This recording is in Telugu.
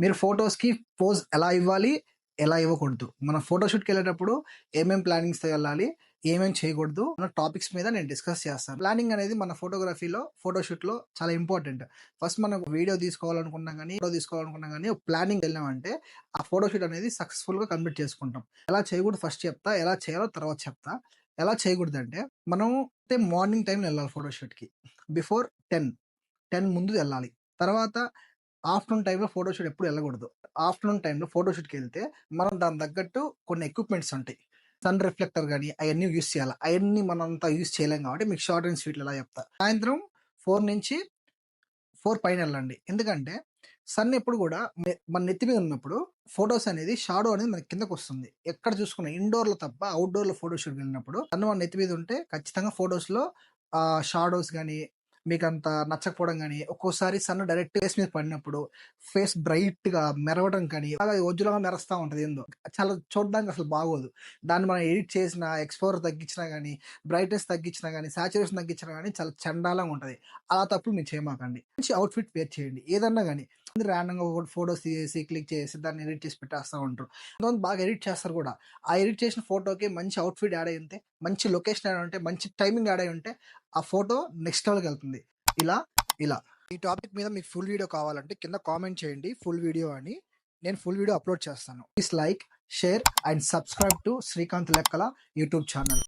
మీరు ఫోటోస్‌కి పోజ్ ఎలా ఇవ్వాలి? ఎలా ఇవ్వకూడదు? మనం ఫోటోషూట్‌కెళ్ళేటప్పుడు ఏమేం ప్లానింగ్స్‌తో వెళ్ళాలి? ఏమేం చేయకూడదు? అన్న టాపిక్స్ మీద నేను డిస్కస్ చేస్తాను. ప్లానింగ్ అనేది మన ఫోటోగ్రఫీలో, ఫోటోషూట్‌లో చాలా ఇంపార్టెంట్. ఫస్ట్ మనం వీడియో తీసుకోవాలనుకున్నా గానీ, ఫోటో తీసుకోవాలనుకున్నా గానీ, ఒక ప్లానింగ్ వెళ్ళామంటే ఆ ఫోటోషూట్ అనేది సక్సెస్‌ఫుల్‌గా కంప్లీట్ చేసుకుంటాం. ఎలా చేయకూడదు ఫస్ట్ చెప్తా. ఎలా చేయాలో తర్వాత చెప్తా. ఎలా చేయకూడదంటే, మనం మార్నింగ్ టైమ్‌లో వెళ్ళాలి ఫోటోషూట్‌కి. బిఫోర్ 10 ముందు వెళ్ళాలి. తర్వాత ఆఫ్టర్‌నూన్ టైమ్‌లో ఫోటోషూట్ ఎప్పుడు ఎళ్ళకూడదు. ఆఫ్టర్‌నూన్ టైమ్‌లో ఫోటోషూట్‌కెళ్తే మనం దానికి తగ్గట్టు కొన్ని ఎక్విప్‌మెంట్స్ ఉంటాయి. సన్ రిఫ్లెక్టర్ గాని అయన్నీ యూజ్ చేయాల. అయన్నీ మనం అంతా యూజ్ చేయలేం కాబట్టి మీకు షార్ట్ అండ్ స్వీట్‌లో ఎలా చెప్తా. సాయంత్రం 4 పైనెళ్ళండి. ఎందుకంటే సన్ ఎప్పుడు గూడా మన నెత్తి మీద ఉన్నప్పుడు ఫోటోస్ అనేది షాడో అనేది మన కిందకొస్తుంది. ఎక్కడ చూసుకున్నా ఇండోర్‌లో తప్ప ఔట్‌డోర్‌లో ఫోటోషూట్‌కెళ్ళినప్పుడు సన్ మన నెత్తి మీద ఉంటే ఖచ్చితంగా ఫోటోస్‌లో షాడోస్ గాని మీకంత నచ్చకపోవడం గాని, ఒక్కోసారి సన్ డైరెక్ట్ ఫేస్ మీద పడినప్పుడు ఫేస్ బ్రైట్‌గా మెరవడం కానీ, బాగా ఉజ్వలంగా మెరుస్తా ఉంటది ఏందో. చాలా చూడడానికి అసలు బాగోదు. దాన్ని మనం ఎడిట్ చేసినా, ఎక్స్‌పోజర్ తగ్గించినా గాని, బ్రైట్‌నెస్ తగ్గించినా గాని, సాచురేషన్ తగ్గించినా గాని చాలా చెండాలంగా ఉంటది. అలా తప్పులు మీరు చేయమాకండి. మంచి అవుట్‌ఫిట్ వేర్ చేయండి. ఏదన్నా గాని. రాండమ్‌గా ఒకటి ఫోటోస్ తీసేసి, క్లిక్ చేసి దాన్ని ఎడిట్ చేసి పెట్టేస్తా ఉంటారు. కొంతమంది బాగా ఎడిట్ చేస్తారు కూడా. ఆ ఎడిట్ చేసిన ఫోటోకి మంచి అవుట్‌ఫిట్ యాడ్ అయ్యుంటే, మంచి లొకేషన్ యాడ్ అయ్యుంటే, మంచి టైమింగ్ యాడ్ అయ్యుంటే, ఆ ఫోటో నెక్స్ట్ లెవెల్‌కెళ్తుంది. ఇలా, ఇలా. ఈ టాపిక్ మీద మీకు ఫుల్ వీడియో కావాలంటే కింద కామెంట్ చేయండి ఫుల్ వీడియో అని. నేను ఫుల్ వీడియో అప్‌లోడ్ చేస్తాను. Please like, share and subscribe to Srikanth లెక్కల యూట్యూబ్ ఛానల్.